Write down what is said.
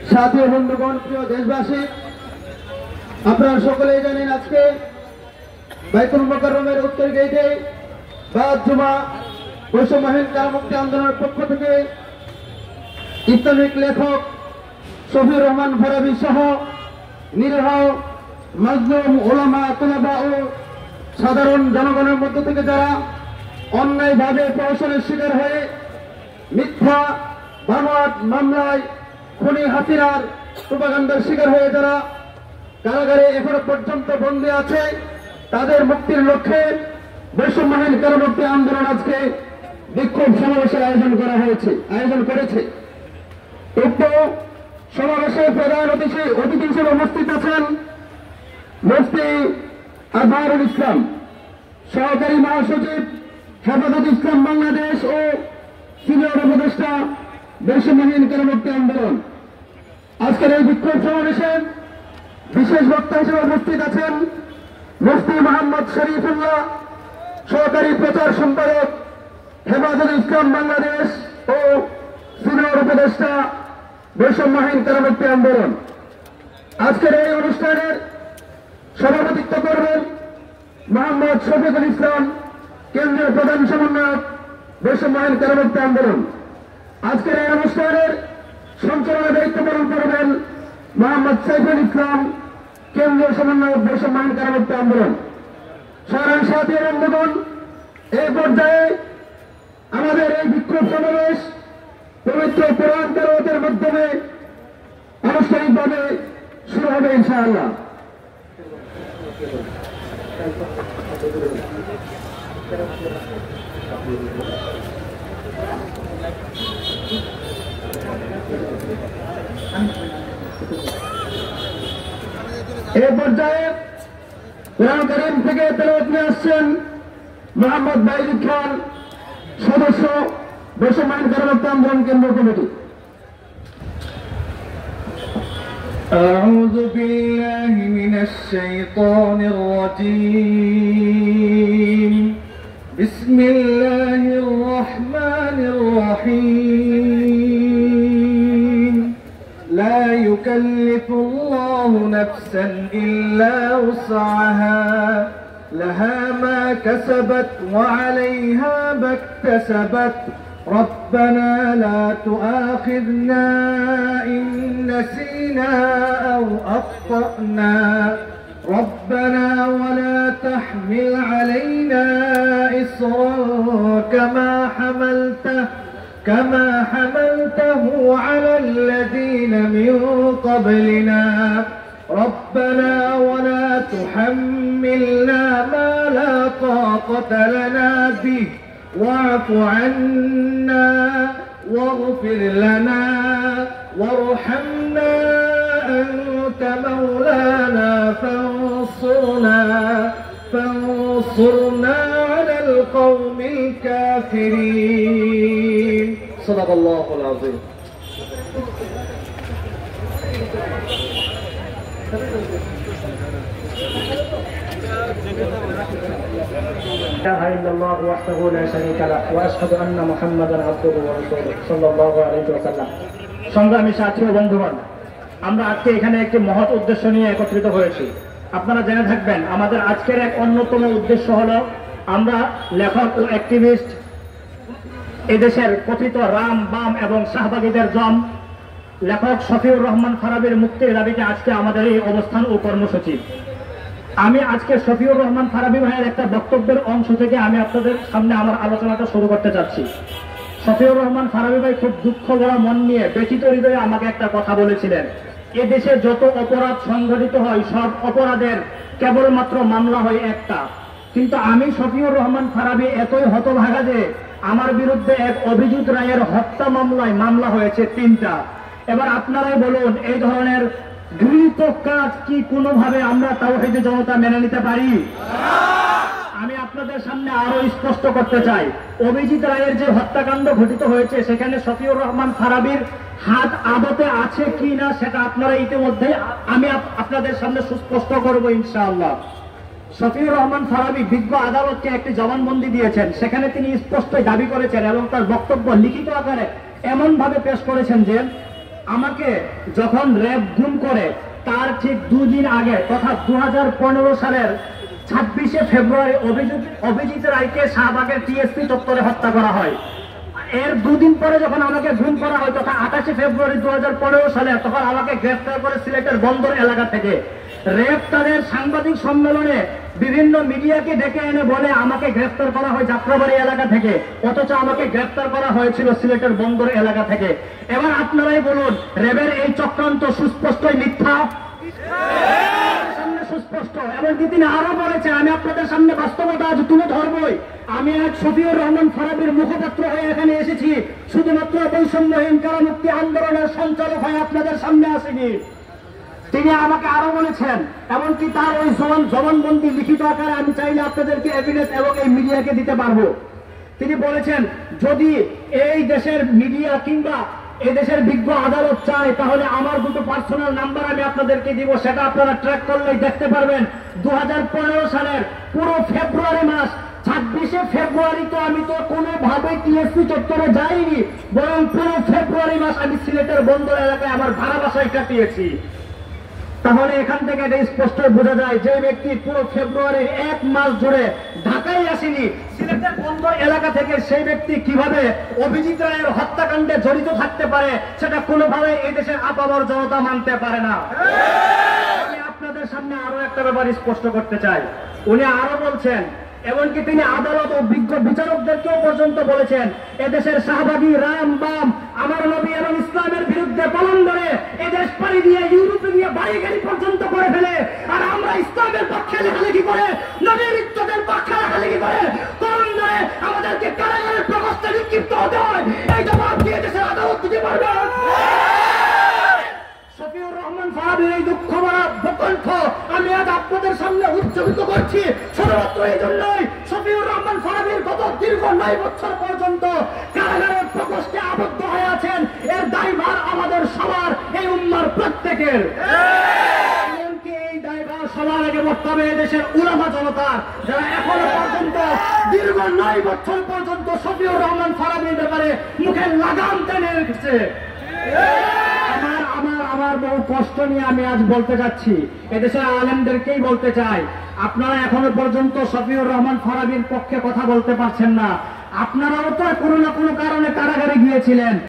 সাথী বন্ধুগণ, প্রিয় দেশবাসী, আপনারা সকলেই জানেন আজকে বাইতুল মোকাররমের উত্তর গেটে বাদ জুমা বৈষম্যহীন কারামুক্তি আন্দোলনের পক্ষ থেকে ইসলামিক লেখক শফিউর রহমান ফারাবী সহ নিরীহ মাজলুম উলামা তুলাবা ও সাধারণ জনগণের মধ্য থেকে যারা অন্যায়ভাবে প্রহসনের শিকার হয়ে মিথ্যা বানোয়াট মামলায় খুনি হাসিনার প্রোপাগান্ডার শিকার হয়ে যারা কারাগারে এখনো পর্যন্ত বন্দী আছে, তাদের মুক্তির লক্ষ্যে বৈষম্যহীন কারামুক্তি আন্দোলন আজকে বিক্ষোভ সমাবেশের আয়োজন করেছে। উক্ত সমাবেশে প্রধান অতিথি হিসেবে উপস্থিত আছেন মুফতি আজহারুল ইসলাম, সহকারী মহাসচিব হেফাজত ইসলাম বাংলাদেশ ও সিনিয়র উপদেষ্টা বৈষম্যহীন কারামুক্তি আন্দোলন। আজকের এই বিক্ষোভ সমাবেশে বিশেষ বক্তা হিসেবে উপস্থিত আছেন মুফতি মোহাম্মদ শরীফুল্লাহ, সহকারী প্রচার সম্পাদক হেফাজত ইসলাম বাংলাদেশ ও সিনিয়র উপদেষ্টা বৈষম্যহীন কারামুক্তি আন্দোলন। আজকের এই অনুষ্ঠানের সভাপতিত্ব করবেন মোহাম্মদ শফিকুল ইসলাম, কেন্দ্রীয় প্রধান সমন্বয়ক বৈষম্যহীন কারামুক্তি আন্দোলন। আজকের এই অনুষ্ঠানের সঞ্চালনের দায়িত্ব পালন করবেন মোহাম্মদ সাইফুল ইসলাম, কেন্দ্রীয় সমন্বয়ক বৈষম্যহীন কারামুক্তি আন্দোলন। সাধারণ সাথী বন্ধুগণ, এই পর্যায়ে আমাদের এই বিক্ষোভ সমাবেশ পবিত্র কোরআন তেলাওয়াতের মাধ্যমে আনুষ্ঠানিকভাবে শুরু হবে ইনশাআল্লাহ। এই পর্যায়ে কোরআন কারীম থেকে তেলাওয়াত নিয়ে আসছেন মোহাম্মদ বাইজিদ খান, সদস্য বৈষম্যহীন কারামুক্তি আন্দোলন কেন্দ্র কমিটি। أعوذ بالله من الشيطان الرجيم. بسم الله الرحمن الرحيم. لا يكلف الله نفسا إلا وسعها لها ما كسبت وعليها ما اكتسبت ربنا لا تؤاخذنا إن نسينا أو أخطأنا ربنا ولا تحمل علينا إصرا كما حملته على الذين من قبلنا ربنا ولا تحملنا ما لا طاقة لنا به واعف عنا واغفر لنا وارحمنا أنت مولانا فانصرنا على القوم الكافرين. صدق الله العظيم. لا إله إلا الله وحده لا شريك له وأشهد أن محمدا عبده ورسوله صلى الله عليه وسلم. সংগ্রামী সাথী ও বন্ধুগণ, আমরা আজকে এখানে একটি মহৎ উদ্দেশ্য নিয়ে একত্রিত হয়েছি। আপনারা জেনে থাকবেন, আমাদের আজকের এক অন্যতম উদ্দেশ্য হলো আমরা লেখক ও অ্যাক্টিভিস্ট, এদেশের কথিত রাম বাম এবং শাহবাগীদের জম লেখক শফিউর রহমান ফারাবীর মুক্তির দাবিতে আজকে আমাদের এই অবস্থান ও কর্মসূচি। আমি আজকে শফিউর রহমান ফারাবী ভাইয়ের একটা বক্তব্যের অংশ থেকে আমি আপনাদের সামনে আমার আলোচনাটা শুরু করতে চাচ্ছি। শফিউর রহমান ফারাবী ভাই খুব দুঃখ ভরা মন নিয়ে ব্যথিত হৃদয়ে আমাকে একটা কথা বলেছিলেন, এদেশে যত অপরাধ সংঘটিত হয় সব অপরাধের কেবলমাত্র মামলা হয় একটা, কিন্তু আমি শফিউর রহমান ফারাবী এতই হতভাগা যে আমার বিরুদ্ধে এক অভিজিৎ রায়ের হত্যা মামলা হয়েছে 3টা। এবার আপনারাই বলুন, এই ধরনের গৃহীত কাজ কি কোনোভাবে আমরা তাওহীদের জনতা মেনে নিতে পারি? আমি আপনাদের সামনে আরো স্পষ্ট করতে চাই, অভিজিৎ রায়ের যে হত্যাকাণ্ড ঘটিত হয়েছে সেখানে শফিউর রহমান ফারাবীর হাত আদতে আছে কি না সেটা আপনারা ইতিমধ্যে আমি আপনাদের সামনে সুস্পষ্ট করব ইনশাআল্লাহ। শফিউর রহমান ফারাবী বিজ্ঞ আদালতকে একটি জবানবন্দি দিয়েছেন, সেখানে তিনি স্পষ্ট দাবি করেছেন এবং তার বক্তব্য লিখিত আকারে এমন ভাবে পেশ করেছেন যে আমাকে যখন র্যাব গুম করে তার ঠিক 2 দিন আগে তথা 2015 সালের 26শে ফেব্রুয়ারি অভিজিৎ রায়কে শাহবাগের টিএসপি চত্বরে হত্যা করা হয়। এর 2 দিন পরে যখন আমাকে গুম করা হয় তথা 28শে ফেব্রুয়ারি 2015 সালে তখন আমাকে গ্রেফতার করে সিলেটের বন্দর এলাকা থেকে। র্যাব তাদের সাংবাদিক সম্মেলনে বিভিন্ন মিডিয়াকে ডেকে এনে বলে আমাকে গ্রেফতার করা হয় যাত্রাবাড়ি এলাকা থেকে, অথচ আমাকে গ্রেফতার করা হয়েছিল সিলেটের বন্দর এলাকা থেকে। এবার আপনারাই বলুন, র্যাবের এই চক্রান্ত সুস্পষ্টই মিথ্যা, সামনে সুস্পষ্ট। এমনকি তিনি আরো বলেছেন, আমি আপনাদের সামনে বাস্তবতা আজ তুলে ধরবই, আমি আজ শফিউর রহমান ফারাবীর মুখপাত্র হয়ে এখানে এসেছি, শুধুমাত্র বৈষম্যহীন কারামুক্তি আন্দোলনের সঞ্চালক হয়ে আপনাদের সামনে আসেনি। তিনি আমাকে আরো বলেছেন, এমনকি তার ওই জবানবন্দি লিখিত আকারে আমি চাইলে আপনাদেরকে এভিডেন্স এবং এই মিডিয়াকে দিতে পারবো। তিনি বলেছেন, যদি এই দেশের মিডিয়া কিংবা এই দেশের বিজ্ঞ আদালত চায় তাহলে আমার 2টো পার্সোনাল নাম্বার আমি আপনাদেরকে দিব, সেটা আপনারা ট্র্যাক করলেই দেখতে পারবেন। 2015 সালের পুরো ফেব্রুয়ারি মাস, 26শে ফেব্রুয়ারি তো আমি তো কোনোভাবে টিএসপি চত্বরে যাইনি, বরং পুরো ফেব্রুয়ারি মাস আমি সিলেটের বন্দর এলাকায় আমার ভাড়া বাসায় কাটিয়েছি। তাহলে এখান থেকে এটা স্পষ্ট বোঝা যায় যে ব্যক্তি পুরো ফেব্রুয়ারির 1 মাস জুড়ে ঢাকায় আসেনি, সিলেটের বন্দর এলাকা থেকে সেই ব্যক্তি কিভাবে অভিজিৎ রায়ের হত্যাকাণ্ডে জড়িত থাকতে পারে সেটা কোনোভাবে এই দেশের আপামর জনতা মানতে পারে না। আমি আপনাদের সামনে আরো একটা ব্যাপার স্পষ্ট করতে চাই। উনি আরো বলছেন, এমনকি তিনি আদালত ও বিজ্ঞ বিচারকদেরকেও পর্যন্ত বলেছেন, এদেশের শাহবাগী রাম বাম আমার নবী এবং ইসলামের বিরুদ্ধে পালন করে এদেশ পাড়ি দিয়ে ইউরোপে গিয়ে বাড়ি গাড়ি পর্যন্ত করে ফেলে, আর আমরা ইসলামের পক্ষে লেখালেখি করে নবীর ইজ্জতের পক্ষে লেখালেখি করে তরুণ ধরে আমাদেরকে কারাগারের প্রকোষ্ঠে নিক্ষিপ্ত হতে হয়। এই জবাব দিয়ে দেশের আদালত দিতে পারবে। শফিউর রহমান ফারাবীর এই দুঃখ ভরা বকণ্ঠ আমি আজ আপনাদের সামনে উচ্চারিত করছি শুধুমাত্র এই জন্যই, শফিউর রহমান ফারাবীর গত দীর্ঘ 9 বছর পর্যন্ত কারাগারের প্রকোষ্ঠে আবদ্ধ হয়ে আছেন, এর দায়ভার আমাদের সবার, এই উম্মার প্রত্যেকের। এমনকি এই দায়ভার সবার আগে বর্তে হবে দেশের উলামা জনতার, যারা এখনো পর্যন্ত দীর্ঘ 9 বছর পর্যন্ত শফিউর রহমান ফারাবীর ব্যাপারে মুখে লাগাম টেনে রেখেছে। আমার বহু কষ্ট নিয়ে আমি আজ বলতে যাচ্ছি, এদেশের আলেমদেরকেই বলতে চাই, আপনারা এখনো পর্যন্ত শফিউর রহমান ফারাবীর পক্ষে কথা বলতে পারছেন না। আপনারাও তো কোনো না কোনো কারণে কারাগারে গিয়েছিলেন।